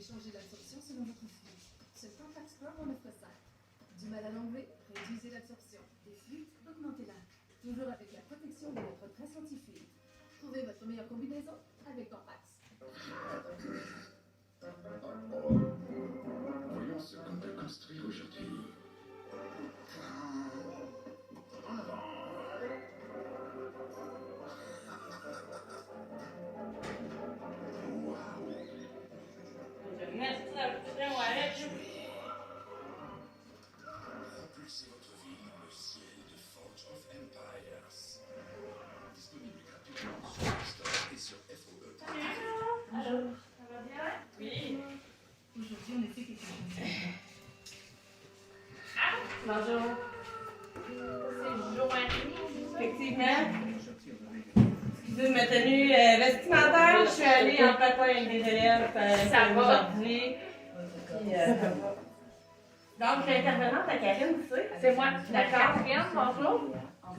Changer l'absorption selon votre flux. Chez Compact Pro, on offre ça. Du mal à l'enlever, réduisez l'absorption. Des fuites, augmentez-la. Toujours avec la protection de notre presse anti-fuite. Trouvez votre meilleure combinaison avec Compact. Voyons ce qu'on peut construire aujourd'hui. En avant. Propulsez votre ville dans le ciel de Forge of Empires. Disponible gratuitement sur App Store et sur FOE. Allô, ça va bien? Oui. Aujourd'hui, on essaie quelque chose. Bonjour. C'est Joanie. Effectivement. Excusez ma tenue vestimentaire. Je suis allée en patin avec des élèves ça va aujourd'hui. Donc, l'intervenante à Karine, tu sais? C'est moi. D'accord. Catherine, bonjour.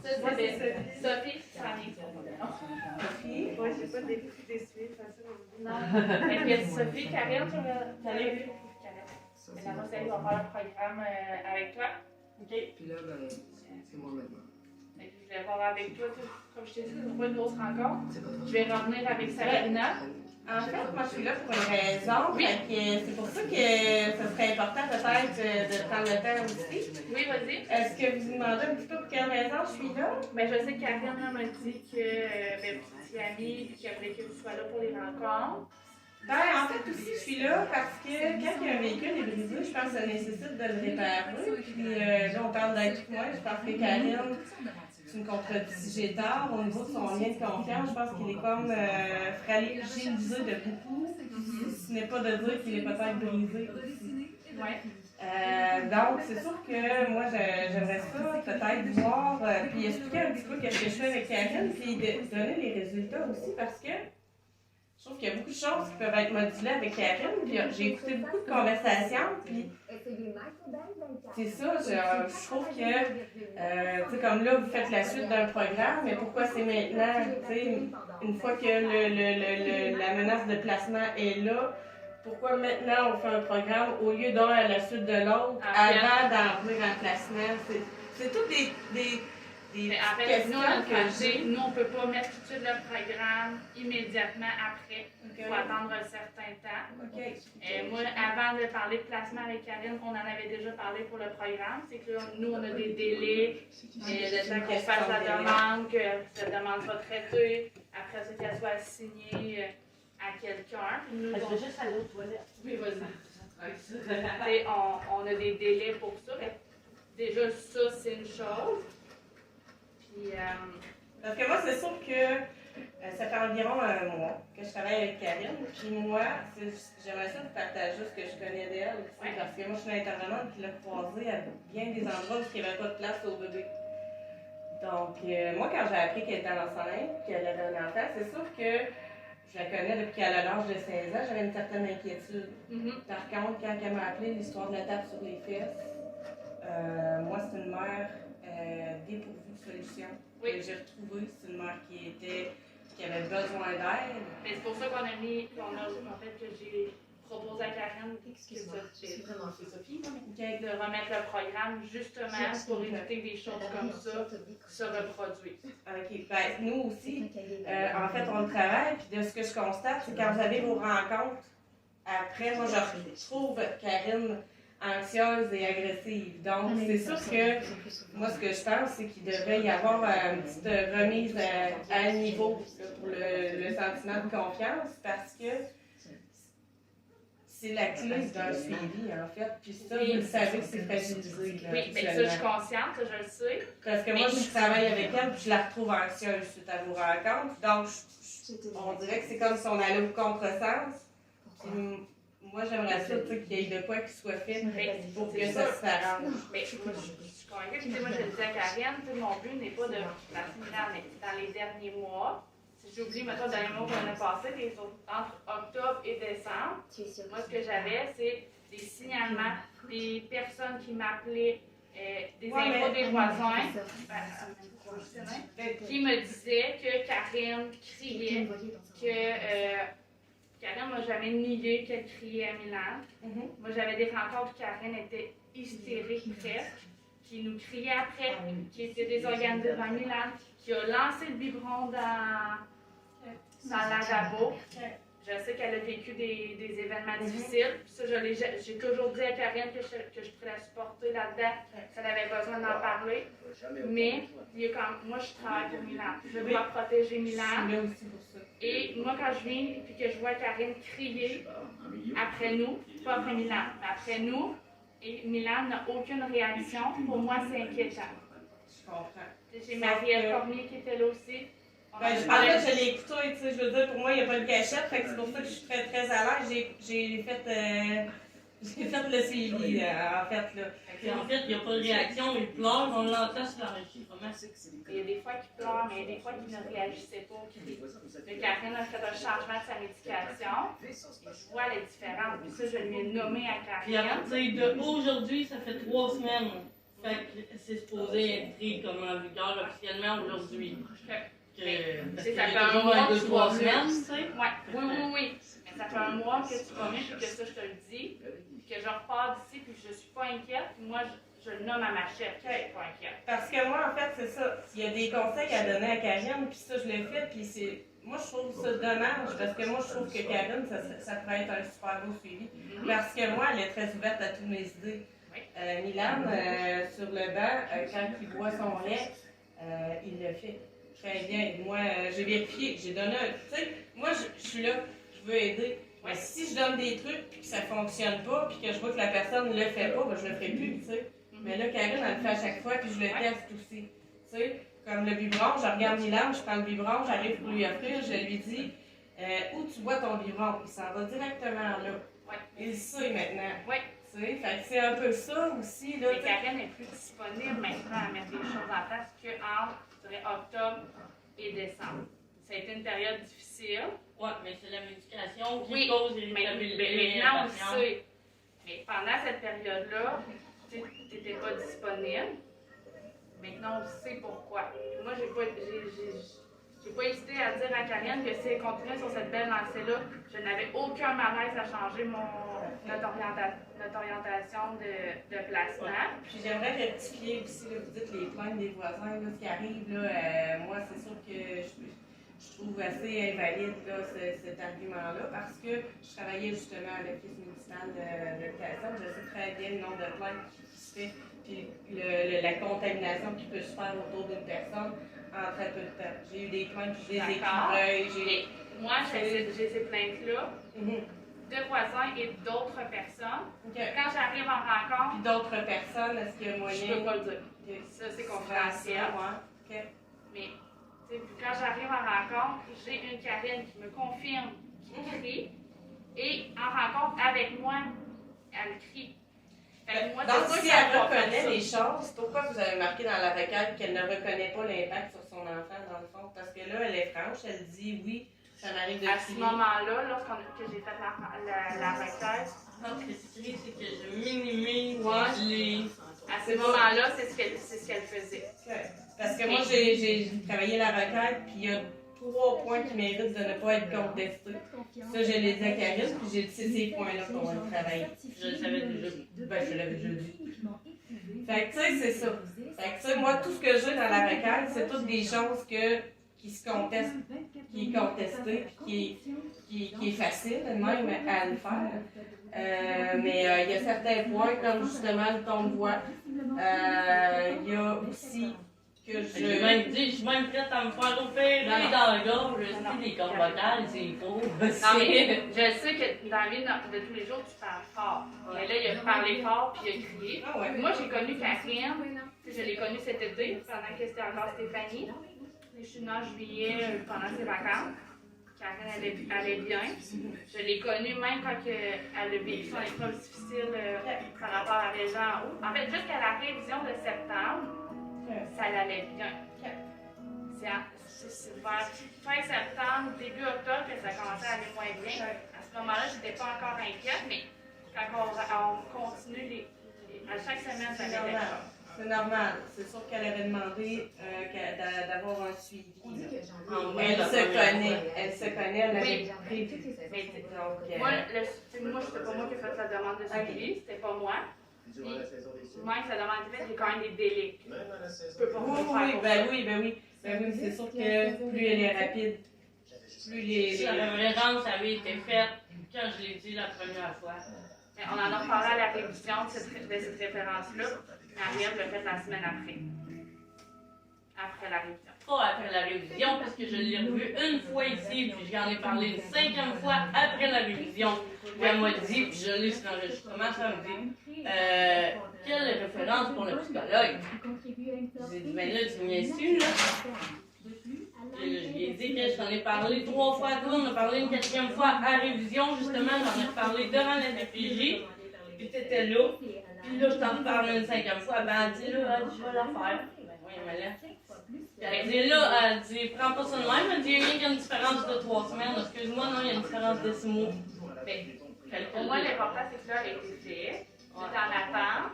Ça, Ouais, c'est c'est Sophie qui s'en est. Sophie. Moi, j'ai pas d'essuie, facile. Non. Et puis, Sophie, Karine, tu l'as vu? Et la Rosalie va faire le programme avec toi. OK. Puis là, ben, c'est moi maintenant. Et puis, je vais voir avec toi, comme je t'ai dit, c'est pas une grosse rencontre. C'est pas trop. Je vais revenir avec Sabrina. En fait, moi, je suis là pour une raison. Oui. Fait que c'est pour ça que ce serait important peut-être de prendre le temps aussi. Oui, vas-y. Est-ce que vous vous demandez un petit peu pour quelle raison je suis là? Ben, je sais que Karine m'a dit que tu es amie et qu'elle voulait que tu sois là pour les rencontres. Ben, en fait, aussi, je suis là parce que quand un véhicule est brisé, je pense que ça nécessite de le réparer. Puis là, on parle d'être moi. Je pense que Karine, tu me contredis si j'ai tort. Au niveau de son lien de confiance, je pense qu'il est comme fragilisé de beaucoup. Si ce n'est pas de dire qu'il est peut-être brisé aussi. Ouais. Donc, c'est sûr que moi, j'aimerais ça peut-être voir, puis expliquer un petit peu qu'est-ce que je fais avec Karine, puis donner les résultats aussi, parce que je trouve qu'il y a beaucoup de choses qui peuvent être modulées avec Karine, puis j'ai écouté beaucoup de conversations, puis c'est ça, je trouve que, tu sais, comme là, vous faites la suite d'un programme, mais pourquoi c'est maintenant, tu sais, une fois que la menace de placement est là, pourquoi maintenant on fait un programme au lieu d'un à la suite de l'autre, avant d'en venir un placement? C'est toutes des Mais en fait, questions nous, notre que j'ai. projet, nous, on ne peut pas mettre tout de suite le programme immédiatement après. Il faut attendre un certain temps. Moi, avant de parler de placement avec Karine, on en avait déjà parlé pour le programme. C'est que là, nous, on a des délais, le temps qu'on fasse la demande, que cette demande soit traitée, après ça, qu'elle soit assignée à quelqu'un. Nous, Je vais juste aller aux toilettes. oui, vas-y. On a des délais pour ça. Déjà, ça, c'est une chose. Puis, Parce que moi, c'est sûr que ça fait environ un mois que je travaille avec Karine. Puis moi, j'aimerais ça vous partager ce que je connais d'elle. Ouais. Parce que moi, je suis une intervenante qui l'a croisée à bien des endroits où il n'y avait pas de place au bébé. Donc, moi, quand j'ai appris qu'elle était enceinte, qu'elle avait un enfant, c'est sûr que je la connais depuis qu'elle a l'âge de 16 ans, j'avais une certaine inquiétude. Par contre, quand elle m'a appelé l'histoire de la tape sur les fesses, moi, c'est une mère dépourvue de solution que j'ai retrouvée. C'est une mère qui avait besoin d'aide. mais c'est pour ça qu'on a mis, en fait, que j'ai proposé à Karine c'est Sophie, de remettre le programme justement pour éviter des choses comme ça se reproduisent. OK. Ben, nous aussi, en fait, on le travaille. Puis de ce que je constate, c'est quand vous avez vos rencontres, après, moi, je trouve Karine anxieuse et agressive. Donc, c'est sûr que moi, ce que je pense, c'est qu'il devrait y avoir une petite remise à niveau là, pour le sentiment de confiance parce que c'est la clé d'un suivi, en fait. Puis ça, vous le savez que c'est fragilisé. Là, Oui, mais ça, je suis consciente, ça, je le sais. parce que moi, je travaille avec elle, puis je la retrouve anxieuse suite à vos rencontres. Donc, on dirait que c'est comme si on allait au contresens. Puis, moi, j'aimerais ça qu'il y ait de quoi qui soit fait pour que ça s'arrange. Mais moi, je suis convaincue. Puis, moi, je le dis à Karine, mon but n'est pas de la finir dans les derniers mois. j'oublie, mettons, le dernier mois qu'on a passé, entre octobre et décembre, moi, ce que j'avais, c'est des signalements, des personnes qui m'appelaient, des infos des voisins, qui me disaient que Karine criait, que Karine m'a jamais nié qu'elle criait à Milan. Moi, j'avais des rencontres où Karine était hystérique presque, qui nous criait après, qui était désorganisée devant Milan, qui a lancé le biberon dans la lavabo. Je sais qu'elle a vécu des événements difficiles. Ça, j'ai toujours dit à Karine que je pourrais la supporter là-dedans, si elle avait besoin d'en parler. Mais moi, je travaille pour Milan. Je dois protéger Milan. Et moi, quand je viens et que je vois Karine crier après nous, pas après Milan, mais après nous, et Milan n'a aucune réaction, pour moi, c'est inquiétant. Je comprends. J'ai Marielle Cormier qui était là aussi. En fait, je l'ai écouté, tu sais, je veux dire, pour moi, il n'y a pas de cachette, fait que c'est pour ça que je suis très, très à l'aise. J'ai fait le suivi, en fait, là. En fait, il n'y a pas de réaction, il pleure, on l'entend sur l'enregistrement. Il y a des fois qu'il pleure, mais il y a des fois qu'il ne réagissait pas. Karine a fait un changement de sa médication. Et je vois les différences. Puis ça, je lui ai nommé à Puis à Karine. partir d'aujourd'hui, ça fait 3 semaines. Fait que c'est supposé être comme en vigueur officiellement aujourd'hui. Parce qu'il y Ça a fait un toujours mois un, que 2, tu 3 vas mieux. semaines, tu sais. Oui. Mais ça fait un mois que tu vas mieux, puis que ça, je te le dis. Puis que je repars d'ici, puis que je ne suis pas inquiète. Puis moi, je le nomme à ma chef, qui n'est pas inquiète. Parce que moi, en fait, c'est ça. Il y a des conseils à donner à Karine, puis ça, je l'ai fait, puis c'est... Moi, je trouve ça dommage, parce que moi, je trouve que Karine, ça pourrait être un super beau suivi. Parce que moi, elle est très ouverte à toutes mes idées. Milan, sur le banc, quand il boit son lait, il le fait très bien. Moi, j'ai vérifié, j'ai donné un... Tu sais, moi, je suis là, je veux aider. Mais si je donne des trucs, puis que ça fonctionne pas, puis que je vois que la personne ne le fait pas, ben, je le ferai plus, tu sais. Mais là, Karine, elle le fait à chaque fois, puis je le teste aussi. Tu sais, comme le biberon, je regarde Milan, je prends le biberon, j'arrive pour lui offrir, je lui dis où tu bois ton biberon, il s'en va directement là. Il sait maintenant. Tu sais, fait que c'est un peu ça aussi, là. Mais Karine est plus disponible maintenant à mettre les choses en place qu'entre, je dirais, octobre et décembre. Ça a été une période difficile. Ouais, mais c'est la médication qui cause l'irritabilité. Maintenant, on le sait. Mais pendant cette période-là, tu n'étais pas disponible. Maintenant, on sait pourquoi. Moi, j'ai pas hésité à dire à Karine que si elle continuait sur cette belle lancée-là, je n'avais aucun malaise à changer notre orientation de placement. Puis j'aimerais rectifier aussi, là, vous dites les plaintes des voisins, là, ce qui arrive, là, moi, c'est sûr que je trouve assez invalide là, cet argument-là parce que je travaillais justement à l'Office municipal de l'éducation. Je sais très bien le nombre de plaintes qui se fait, puis la contamination qui peut se faire autour d'une personne en très peu de temps. J'ai eu des plaintes, des écureuils. Moi, j'ai ces plaintes-là de voisins et d'autres personnes. Quand j'arrive en rencontre... Puis d'autres personnes, est-ce qu'il y a moyen... Je peux pas le dire. Ça, c'est confidentiel. Mais... Puis quand j'arrive en rencontre, j'ai une Karine qui me confirme qui crie. Et en rencontre avec moi, elle crie. Moi, donc, si elle reconnaît les choses, pourquoi vous avez marqué dans la requête qu'elle ne reconnaît pas l'impact sur son enfant, dans le fond? Parce que là, elle est franche, elle dit oui, ça m'arrive de crier. À ce moment-là, lorsque j'ai fait la requête, ce que tu dis, c'est que je minimise les... À ce moment-là, c'est ce qu'elle faisait. Parce que moi, j'ai travaillé la requête, puis il y a 3 points qui méritent de ne pas être contestés. Ça, je l'ai dit à Karine, puis j'ai dit c'est ces points-là qu'on va travailler. Je le savais déjà. Ben, je l'avais déjà dit. Fait que, tu sais, c'est ça. Fait que, tu sais, moi, tout ce que j'ai dans la requête, c'est toutes des choses qui se contestent, qui est contesté, puis qui est facile, même, à le faire. Mais il y a certains points, comme justement le ton de voix. Il y a aussi que je... Je suis même prête à me faire opérer dans le gorge. Je sais, les cordes vocales, c'est faux. Non, mais je sais que dans la vie de tous les jours, tu parles fort. Mais là, il a parlé fort puis il a crié. Moi, j'ai connu Karine. Je l'ai connue cet été, pendant que c'était encore Stéphanie. Je suis née en juillet pendant ses vacances. Karine allait bien. Je l'ai connue même quand elle a vécu son épreuve difficile par rapport à la région en haut. En fait, jusqu'à la révision de septembre, ça allait bien. c'est vers fin septembre, début octobre que ça commençait à aller moins bien. À ce moment-là, je n'étais pas encore inquiète, mais quand on continue à chaque semaine, ça m'était chose. C'est normal. C'est sûr qu'elle avait demandé d'avoir un suivi. Elle se connaît, elle avait prévu. Moi, c'était pas moi qui ai fait la demande de suivi, c'était pas moi. Puis, même si la demande est faite, il y a quand même des délais. Je peux pas Oui, c'est sûr que plus elle est rapide, plus les... La révérence avait été faite quand je l'ai dit la première fois. Mais on en a reparlé à la révision de cette référence-là. Marie-Ève l'a fait la semaine après. Après la révision. Pas après la révision, parce que je l'ai revu une fois ici, puis j'en ai parlé une 5e fois après la révision. Puis elle m'a dit, puis je l'ai sur l'enregistrement, ça me dit, quelle référence pour le psychologue? J'ai dit, ben là, tu viens ici, là. Je lui ai dit que j'en ai parlé 3 fois, toi, on a parlé une 4e fois à révision, justement, j'en ai reparlé devant la DPJ, puis t'étais là. Puis là, je t'en reparle une 5e fois, ben elle dit, là, je vais la faire. Ben oui, mais là. Elle dit là, elle dit, prends pas ça de même, elle dit, il y a une différence de 3 semaines, excuse-moi, non, il y a une différence de 6 mois. Pour moi, l'important, c'est que ça a été fait. Tu es en attente.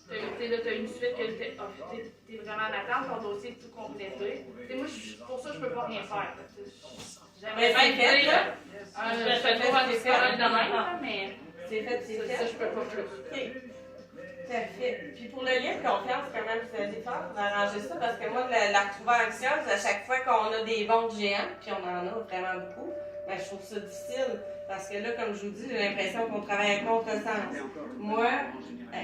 Tu as une suite que tu es vraiment en attente, ton dossier est tout complété. Moi, pour ça, je peux pas rien faire. J'aimerais bien faire. Je fais trop à des scolaires de même, mais c'est fait. Ça, je peux pas plus. OK. Parfait. Puis pour le lien de confiance, quand même, vous allez faire pour arranger ça, parce que moi, la retrouver anxieuse, à chaque fois qu'on a des bons géants, puis on en a vraiment beaucoup, ben, je trouve ça difficile. Parce que là, comme je vous dis, j'ai l'impression qu'on travaille à contresens. Moi,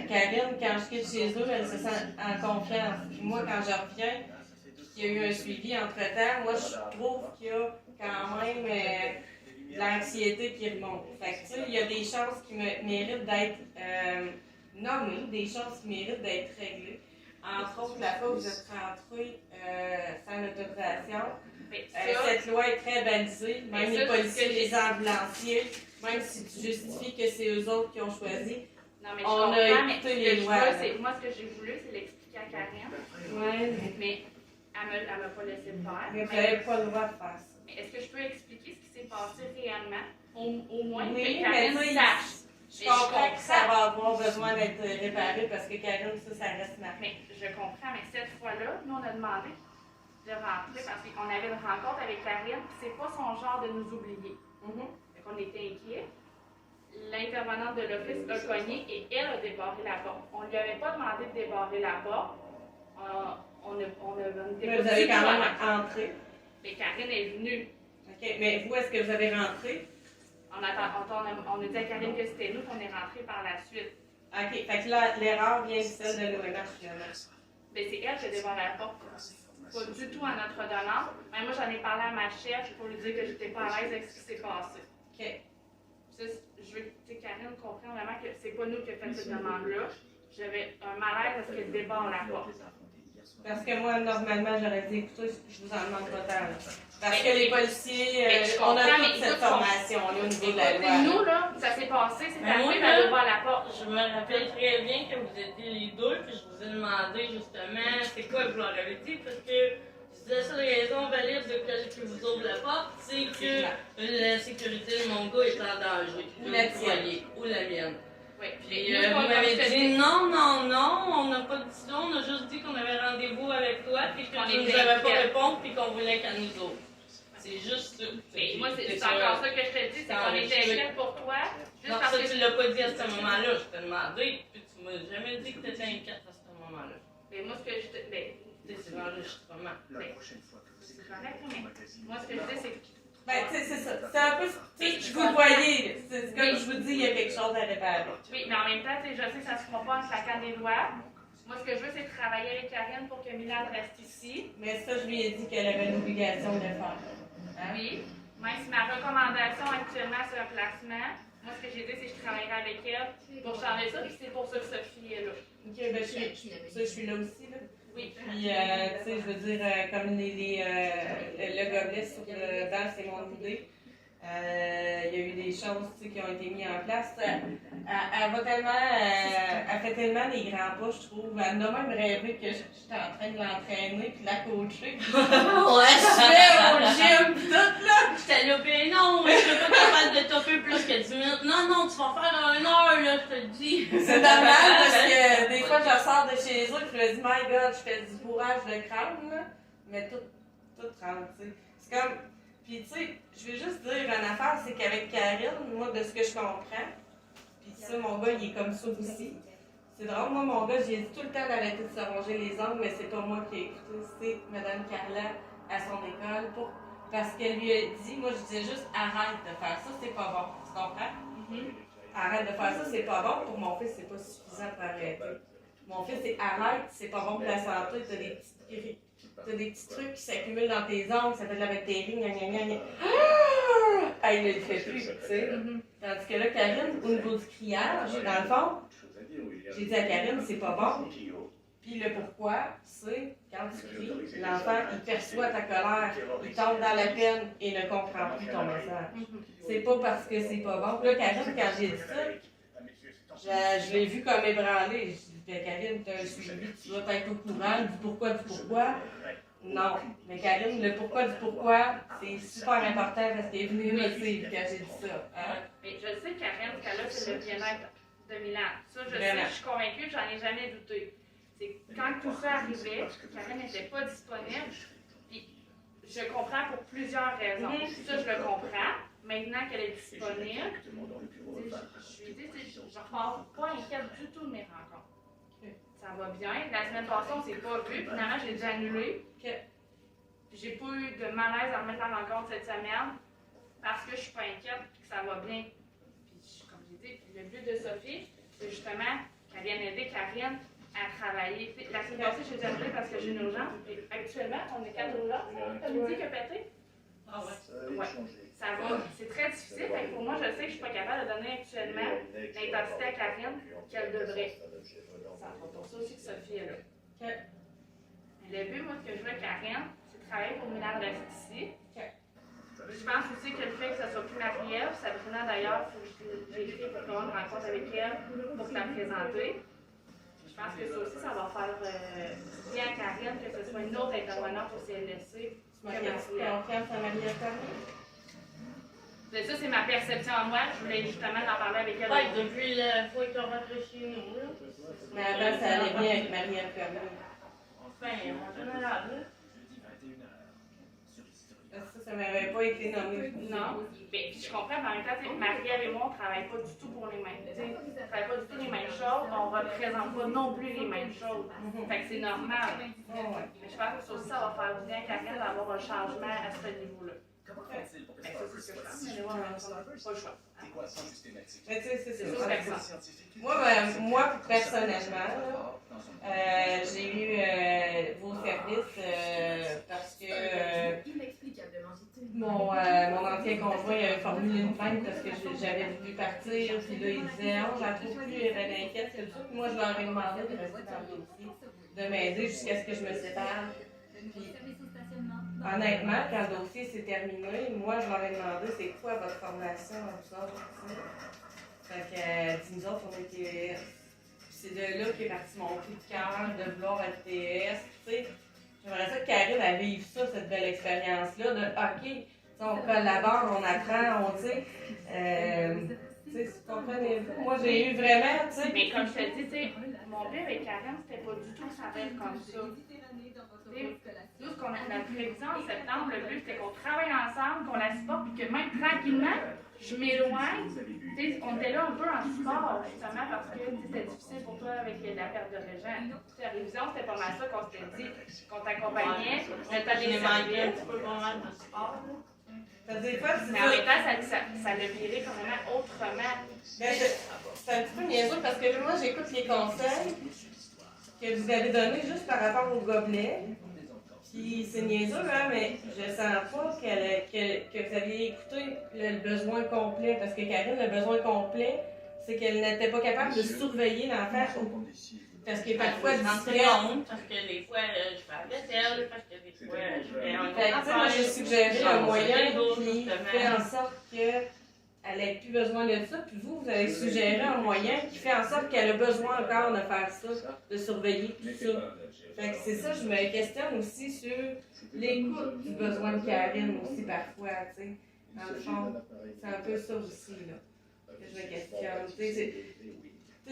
Karine, quand je quitte chez eux, elle se sent en confiance. Puis moi, quand je reviens, puis qu'il y a eu un suivi entre-temps, moi, je trouve qu'il y a quand même de l'anxiété qui remonte. Fait que, tu sais, il y a des choses qui méritent d'être nommées, des choses qui méritent d'être réglées. Entre autres, la fois où vous êtes rentré sans autorisation, cette loi est très balisée, même les policiers, les ambulanciers, même si tu justifies que c'est eux autres qui ont choisi. Non, mais on a écouté les lois. Moi, ce que j'ai voulu, c'est l'expliquer à Karine. Ouais. Mais elle m'a pas laissé le faire. Mais vous n'avez pas le droit de faire ça. Mais est-ce que je peux expliquer ce qui s'est passé réellement? Au moins oui, que Karine sache. Je comprends que ça va avoir besoin d'être réparé parce que Karine, ça reste marqué. Mais je comprends, mais cette fois-là, nous, on a demandé de rentrer parce qu'on avait une rencontre avec Karine, c'est pas son genre de nous oublier. Donc, on était inquiets. L'intervenante de l'office a cogné et elle a débarré la porte. On ne lui avait pas demandé de débarrer la porte. Vous avez quand même entré. Mais Karine est venue. OK, mais vous, est-ce que vous avez rentré? On a dit à Karine que c'était nous qu'on est rentré par la suite. OK, fait que là, l'erreur vient de celle de l'OMH finalement. Mais c'est elle qui a débarré la porte. Pas du tout à notre demande. Mais moi, j'en ai parlé à ma chef pour lui dire que j'étais pas à l'aise avec ce qui s'est passé. OK. Ça, je veux que Karine comprenne vraiment que c'est pas nous qui avons fait cette demande-là. J'avais un malaise parce qu'elle débarre la porte. Parce que moi, normalement, j'aurais dit, écoutez, je vous en demande pas tant. Parce que les policiers, on a toute cette formation au niveau de la loi. Nous, là, ça s'est passé, c'est arrivé, elle ouvert la porte. Je me rappelle très bien que vous étiez les deux, puis je vous ai demandé justement c'est quoi que vous leur avez dit, parce que la seule raison valide de que vous ouvre la porte, c'est que la sécurité de mon gars est en danger. Ou la tienne. Ou la mienne. Oui. Puis vous m'avez dit non, on n'a pas dit ça, on a juste dit qu'on avait rendez-vous avec toi, puis qu'on ne nous avait pas répondre, puis qu'on voulait qu'elle nous ouvre. C'est juste ça. Mais moi, c'est encore ça que je te dis, c'est qu'on était inquiets pour toi. Juste non, parce ça, que tu l'as pas dit à ce moment-là, je t'ai demandé, puis tu m'as jamais dit que tu étais inquiète à ce moment-là. Mais moi, ce que je te. C'est l'enregistrement. C'est correct, mais moi, ce que je dis, c'est que. Ben, tu sais, c'est ça. C'est un peu. Vous le voyez, c'est comme je vous dis, il y a quelque chose à réparer. Oui, mais en même temps, je sais que ça ne se fera pas en claquant des doigts. Moi, ce que je veux, c'est travailler avec Karine pour que Milan reste ici. Mais ça, je lui ai dit qu'elle avait l'obligation de le faire. Hein? Oui. Même si ma recommandation actuellement, c'est un placement, moi, ce que j'ai dit, c'est que je travaillerai avec elle pour changer ça, puis c'est pour ça que Sophie est là. OK, ben, je suis là aussi, là. Oui. Puis, tu sais, je veux dire, comme le gobelet sur le banc, c'est mon idée. Il y a eu des choses tu sais, qui ont été mises en place. Elle va tellement, elle fait tellement des grands pas, je trouve. Elle m'a même rêvé que j'étais en train de l'entraîner puis de la coacher. Ouais, Je vais au gym pis tout là. j'étais là, ben non, je suis pas capable de topper plus que 10 minutes. Non, tu vas faire 1 heure, là, je te le dis. C'est normal parce que des fois je sors de chez eux et je me dis, my god, je fais du bourrage de crâne, là. Mais tout rentre, tu sais. C'est comme. Puis tu sais, je vais juste dire une affaire, c'est qu'avec Karine, moi, de ce que je comprends, puis ça, mon gars, il est comme ça aussi. C'est drôle, moi, mon gars, j'ai dit tout le temps d'arrêter de se ronger les ongles, mais c'est pas moi qui ai écouté, c'est Mme Carla à son école, parce qu'elle lui a dit, moi, je disais juste, arrête de faire ça, c'est pas bon. Tu comprends? Arrête de faire ça, c'est pas bon. Pour mon fils, c'est pas suffisant pour arrêter. Mon fils, c'est arrête, c'est pas bon pour la santé, t'as des petits trucs qui s'accumulent dans tes ongles, ça fait de la bactérie, gna gna gna gna. Ah! Il ne le fait plus, tu sais. Tandis que là, Karine, au niveau du criage, dans le fond, j'ai dit à Karine, c'est pas bon. Puis le pourquoi, c'est quand tu cries, l'enfant, il perçoit ta colère, il tombe dans la peine et ne comprend plus ton message. C'est pas parce que c'est pas bon. Puis là, Karine, quand j'ai dit ça, je l'ai vu comme ébranlée. Je dis, Karine, tu as un suivi, tu dois être au courant du pourquoi. Non, mais Karine, le pourquoi du pourquoi, c'est super important parce qu'elle est venue me dire quand j'ai dit ça. Hein? Mais je sais, Karine, ce qu'elle a, c'est le bien-être de Milan. Ça, je sais, Vraiment. je suis convaincue, j'en ai jamais douté. C'est quand tout ça arrivait, Karine n'était pas disponible. Puis je comprends pour plusieurs raisons. Ça, je le comprends. Maintenant qu'elle est disponible, je lui dis, je ne repars pas inquiète du tout de mes rencontres. Ça va bien. La semaine passée, on ne s'est pas vu. Finalement, j'ai dû annuler. J'ai pas eu de malaise à remettre en rencontre cette semaine parce que je suis pas inquiète et que ça va bien. Puis, comme j'ai dit, le but de Sophie, c'est justement qu'elle vienne aider Karine à travailler. La semaine passée, j'ai dû annuler parce que j'ai une urgence. Et actuellement, on est 4 urgences. T'as dit que pété? Ah ouais. Ouais. Ça va. C'est très difficile. Fait que pour moi, je sais que je suis pas capable de donner actuellement l'intensité à Karine qu'elle devrait. Ça va pour ça aussi que Sophie est là. Le but, moi, ce que je veux, Karine, c'est de travailler pour Milan reste ici. Je pense aussi que le fait que ça soit plus Marie-Ève, Sabrina d'ailleurs, il faut que j'ai écrit pour qu'on rencontre avec elle pour te la présenter. Je pense que ça aussi, ça va faire bien à Karine que ce soit une autre intervenante au CLSC. Confiance à Marie-Ève. Mais ça, c'est ma perception à moi. Je voulais justement en parler avec elle. Ouais, depuis la fois qu'on rentre chez nous, là. Mais avant, ça allait bien avec Marie-Ève Cameron. Enfin, en général, là. Ça m'avait pas été nommé. Non. Mais je comprends, mais en même temps, Marie-Ève et moi, on ne travaille pas du tout pour les mêmes. On ne travaille pas du tout les mêmes choses, on ne représente pas non plus les mêmes choses. Fait que c'est normal. Mais je pense que ça aussi, ça va faire du bien à Karine d'avoir un changement à ce niveau-là. Fait que ça, c'est ce que je pense. Mais on n'a pas le choix. Mais tu sais, c'est C'est ça. ça. Moi, personnellement, j'ai eu vos services parce que Inexplicablement juteux. mon ancien conjoint avait formulé une plainte parce que j'avais voulu partir, puis là, il disait, oh, je la trouve plus, elle est inquiète, comme ça. Puis moi, je leur ai demandé de rester dans le dossier, de m'aider jusqu'à ce que je me sépare. Puis, honnêtement, quand le dossier s'est terminé, moi, je leur ai demandé, c'est quoi votre formation, vous autres, tu sais. Fait que, nous autres, on était TES. C'est de là qu'est parti mon coup de cœur de vouloir être TES, tu sais. J'aimerais ça que Karine elle vive ça, cette belle expérience-là, de OK, on collabore, on apprend, on sait. Tu sais, tu comprenez? Moi, j'ai eu vraiment, tu sais. Mais comme je te dis, tu sais, mon but avec Karine, c'était pas du tout que ça être comme ça. Nous, ce qu'on a notre prévision en septembre, le but, c'était qu'on travaille ensemble, qu'on la supporte, puis que même tranquillement, je m'éloigne. Tu sais, on était là un peu en support, justement, parce que c'était difficile pour toi avec la perte de Régent. La révision, c'était pas mal ça qu'on s'était dit, qu'on t'accompagnait, le temps des manqué un petit peu pas mal de sport, là. Des fois, c'est mais en même temps, ça l'a viré quand même autrement. Ben, c'est un petit peu niaiseux parce que moi, j'écoute les conseils que vous avez donnés juste par rapport au gobelet. Puis c'est niaiseux, hein, mais je sens pas que vous aviez écouté le besoin complet. Parce que Karine, le besoin complet, c'est qu'elle n'était pas capable de surveiller l'enfant. Parce qu'il est parfois je rends discret. compte, parce que des fois, je fais la vaisselle, parce que des fois, je fais un Fait que, tu sais, moi, j'ai suggéré un moyen qui fait en sorte qu'elle n'ait plus besoin de ça. Puis vous avez suggéré un moyen qui fait en sorte qu'elle a besoin encore de faire ça, de surveiller tout ça. Fait que c'est ça, je me questionne aussi sur l'écoute du besoin de Karine aussi parfois, tu sais. Dans le fond, c'est un peu ça aussi, là, que je me questionne. Tu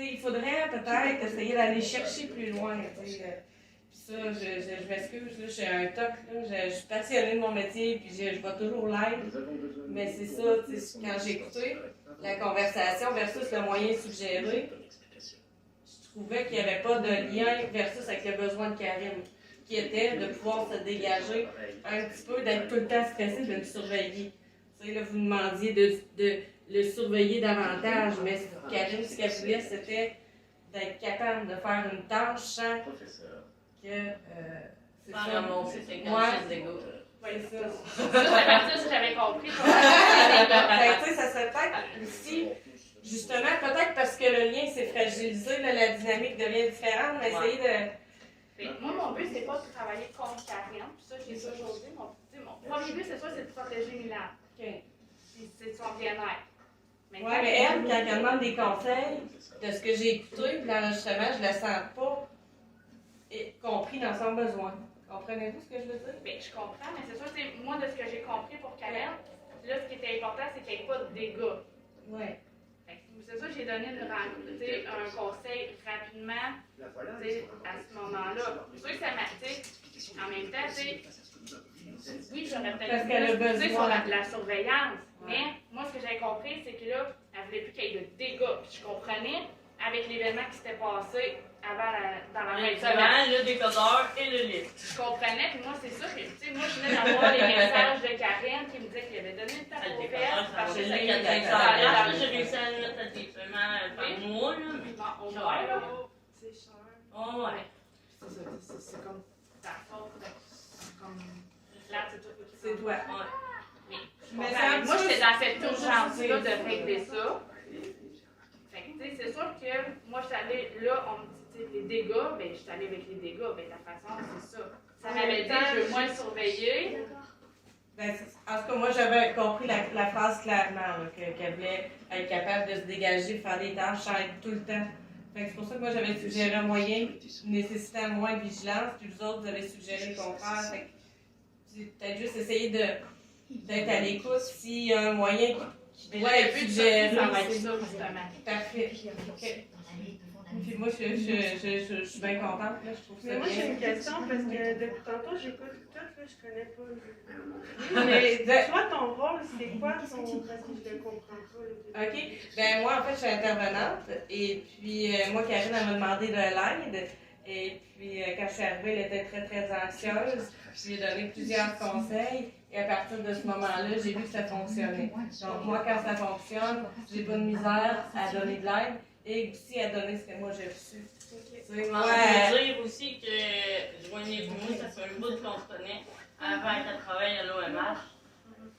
sais, il faudrait peut-être essayer d'aller chercher plus loin, tu sais. Puis ça, je m'excuse, là, je suis un toc, là, je suis passionnée de mon métier, puis je vais toujours l'être. Mais c'est ça, tu sais, quand j'ai écouté la conversation versus le moyen suggéré, je trouvais qu'il n'y avait pas de lien versus avec le besoin de Karine, qui était de pouvoir se dégager un petit peu, d'être tout le temps stressé, de le surveiller. Tu sais, là, vous demandiez de le surveiller davantage, mais Karine, ce qu'elle voulait, c'était d'être capable de faire une tâche sans que... c'est Sans ça. ramasser ses Ouais. cachettes d'égo. Oui, c'est ça. Ça, c'est la partie que j'avais compris. Fait que, tu sais, ça serait peut-être aussi, justement, peut-être parce que le lien s'est fragilisé, là, la dynamique devient différente, mais essayer de... Fait que moi, mon but, c'est pas de travailler contre Karine. Puis ça, j'ai toujours dit. Mon premier but, c'est ça, c'est de protéger Milan. OK. Puis c'est son bien-être. Ouais, mais elle, quand elle demande des conseils, de ce que j'ai écouté, puis l'enregistrement, je la sens pas compris dans son besoin. Comprenez-vous ce que je veux dire? Bien, je comprends, mais c'est sûr, c'est moi, de ce que j'ai compris pour Karine, là, ce qui était important, c'est qu'il n'y ait pas de dégâts. Ouais. Fait que c'est sûr, j'ai donné un conseil rapidement, à ce moment-là. C'est sûr que ça m'a, en même temps, oui, j'aurais Parce peut-être qu'elle a plus sur besoin. la surveillance, Ouais. mais moi, ce que j'avais compris, c'est que là, elle voulait plus qu'il y ait de dégâts. Puis je comprenais, avec l'événement qui s'était passé avant dans la fin de semaine, Le décodeur et le livre. je comprenais, puis moi, c'est ça, que, tu sais, moi, je venais d'avoir les messages de Karine qui me disait qu'il avait donné le temps Le pour décodeur, faire, ça parce va que ça être allait 400$. J'ai réussi à le mettre à des paiements par mois, là. au moins, là, C'est cher. Oh, ouais. C'est comme. ta faute, comme, là, c'est tout. C'est toi. Mais Mais moi, j'étais dans cette toujours urgence-là dire. de régler ça. Fait que, tu sais, c'est sûr que moi, je suis allée, là, on me dit, tu sais, les dégâts, ben, je suis allée avec les dégâts, ben, la façon, c'est ça. Ça m'avait dit, je veux moins le surveiller. Ben, en tout cas, moi, j'avais compris la phrase clairement, là, qu'elle voulait être capable de se dégager, faire des tâches sans être tout le temps. Fait que c'est pour ça que moi, j'avais suggéré un moyen nécessitant moins de vigilance, puis vous autres, vous avez suggéré le contraire. Fait que c'est peut-être juste essayer d'être à l'écoute s'il y a un moyen qui doit être suggéré. Ça va être ça, justement. Parfait. OK. Puis moi, je suis bien contente, là, je trouve ça Mais moi, j'ai bien. une question parce que depuis tantôt, j'écoute tout, là, je connais pas. Mais toi, ton rôle, c'est quoi ton. Parce que je ne comprends pas. Là. OK. Ben moi, en fait, je suis intervenante. Et puis, moi, Karine, elle m'a demandé de l'aide. Et puis, quand je suis arrivée, elle était très, très anxieuse. Je lui ai donné plusieurs conseils. Et à partir de ce moment-là, j'ai vu que ça fonctionnait. Donc, moi, quand ça fonctionne, j'ai pas de misère à donner de l'aide. Et aussi à donner ce que moi, j'ai reçu. Tu sais, moi, Je veux dire aussi que joignez-vous, ça fait un bout qu'on se connaît avant qu'elle travaille à l'OMH.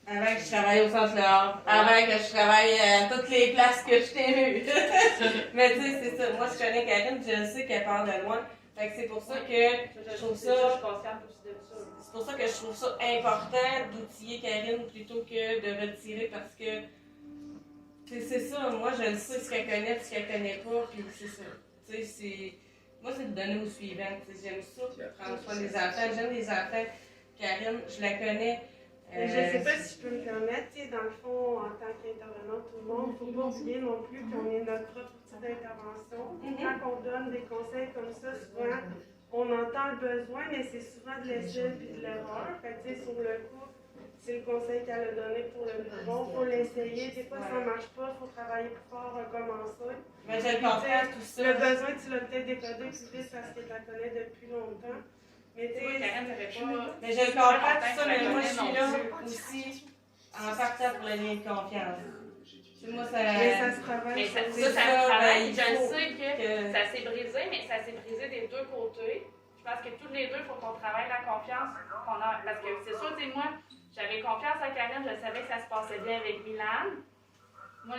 avant que je travaille au Centre L'Or, avant que je travaille à toutes les places que je t'ai vues. Mais tu sais, c'est ça. Moi, je connais Karine, je sais qu'elle part de loin. Fait que c'est pour ça que je trouve ça... Je suis consciente aussi de ça. C'est pour ça que je trouve ça important d'outiller Karine plutôt que de retirer parce que c'est ça, moi je le sais ce qu'elle connaît, ce qu'elle connaît pas, puis c'est ça. Tu sais, moi c'est de donner au suivant. J'aime ça, prendre soin des enfants, j'aime les enfants. Karine, je la connais. Je ne sais pas si je peux me permettre, tu sais, dans le fond, en tant qu'intervenant, tout le monde, il ne faut pas oublier non plus qu'on est notre propre outil d'intervention. Quand on donne des conseils comme ça, souvent, on entend le besoin, mais c'est souvent de l'échelle et de l'erreur. Fait que, tu sais, sur le coup, c'est le conseil qu'elle a donné pour le plus bon. Il faut l'essayer. Des fois, ça ne marche pas. Il faut travailler plus fort, recommencer. Mais je le comprends, tout ça. Le besoin, tu l'as peut-être décodé plus vite parce que tu la connais depuis longtemps. Mais tu sais, Karine n'avait pas. Mais je le comprends, tout ça, mais moi je suis là aussi en partant pour le lien de confiance. Tu sais, moi, mais ça... ça se travaille. Mais ça c'est se ça, travaille. ben, Je il le faut sais que que- ça s'est brisé, mais ça s'est brisé des deux côtés. Je pense que tous les deux, il faut qu'on travaille la confiance qu'on a. Parce que c'est sûr, tu sais, moi, j'avais confiance en Karine, je savais que ça se passait bien avec Milan. Moi,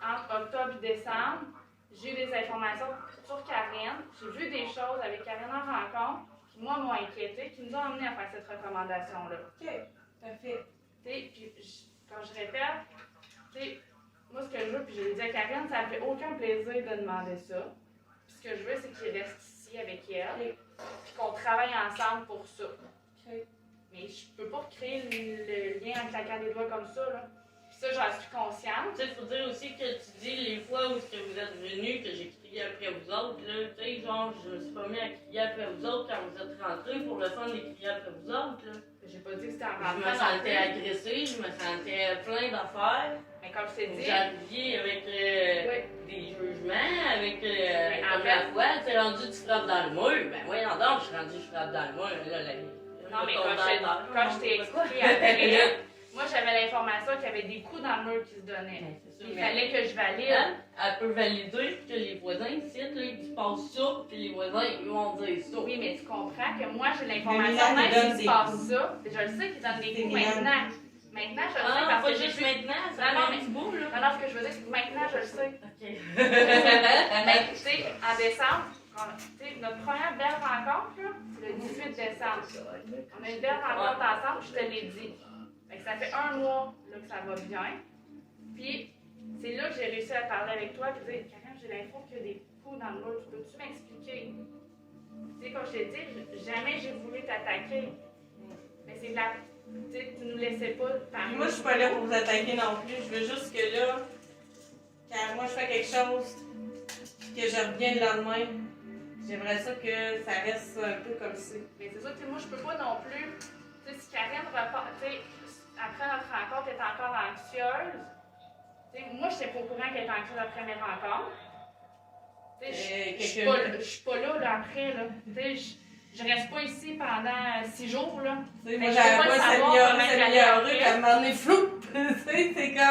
entre octobre et décembre, j'ai eu des informations sur Karine, j'ai vu des choses avec Karine en rencontre, qui moi m'ont inquiété, qui nous ont amené à faire cette recommandation-là. OK, parfait. Puis, quand je répète, t'sais, moi ce que je veux, puis je l'ai dit à Karine, ça ne fait aucun plaisir de demander ça. Puis ce que je veux, c'est qu'il reste ici avec elle, puis qu'on travaille ensemble pour ça. Mais je peux pas créer le lien en claquant des doigts comme ça, là. Puis ça, j'en suis consciente. Tu sais, il faut dire aussi que tu dis les fois où vous êtes venus, que j'ai crié après vous autres, là, tu sais, genre, je me suis pas mis à crier après vous autres quand vous êtes rentrés pour le fun de crier après vous autres, là. J'ai pas dit que c'était en Je rentrant. me sentais agressée, je me sentais plein d'affaires. Mais comme je t'ai Vous dit, arriviez avec des jugements, avec en comme la fois, tu es rendu, tu frappes dans le mur. Ben voyons donc, je suis rendu, je frappe dans le mur. Là, non, mais quand je t'ai expliqué après, moi j'avais l'information qu'il y avait des coups dans le mur qui se donnaient. Il fallait que je valide. Elle peut valider que les voisins ici, là, ils se passent ça, puis les voisins, ils vont dire ça. Oui, mais tu comprends que moi j'ai l'information, même s'il se passe ça, je le sais qu'ils donnent des coups maintenant. Maintenant, je le sais parce que j'ai juste vu. maintenant, ça Non, fait mais un petit bout, là. Non, ce que je veux dire, c'est que maintenant je le sais. OK. Mais tu sais, en décembre, notre première belle rencontre, là, c'est le 18 décembre. On a une belle rencontre ensemble, je te l'ai dit. Fait que ça fait 1 mois là, que ça va bien. Puis, c'est là que j'ai réussi à parler avec toi et dire Karine, j'ai l'info qu'il y a des coups dans le mur, peux-tu m'expliquer? Tu sais, comme je t'ai dit, jamais j'ai voulu t'attaquer. Mais c'est de la. Tu sais, tu nous laissais pas parler. Moi, je suis pas là pour vous attaquer non plus. Je veux juste que là, quand moi je fais quelque chose, que je reviens le lendemain, j'aimerais ça que ça reste un peu comme ça. Mais c'est ça, tu sais, moi, je peux pas non plus. Tu sais, si Karine repart, tu sais, après notre rencontre, elle est encore anxieuse. Tu sais, moi, je n'étais pas au courant qu'elle était anxieuse après mes rencontres. Tu sais, je suis pas là, après, là. Tu sais, je reste pas ici pendant 6 jours, là. Moi, j'avais pas s'améliorer, comme m'en est flou. Tu sais, c'est comme.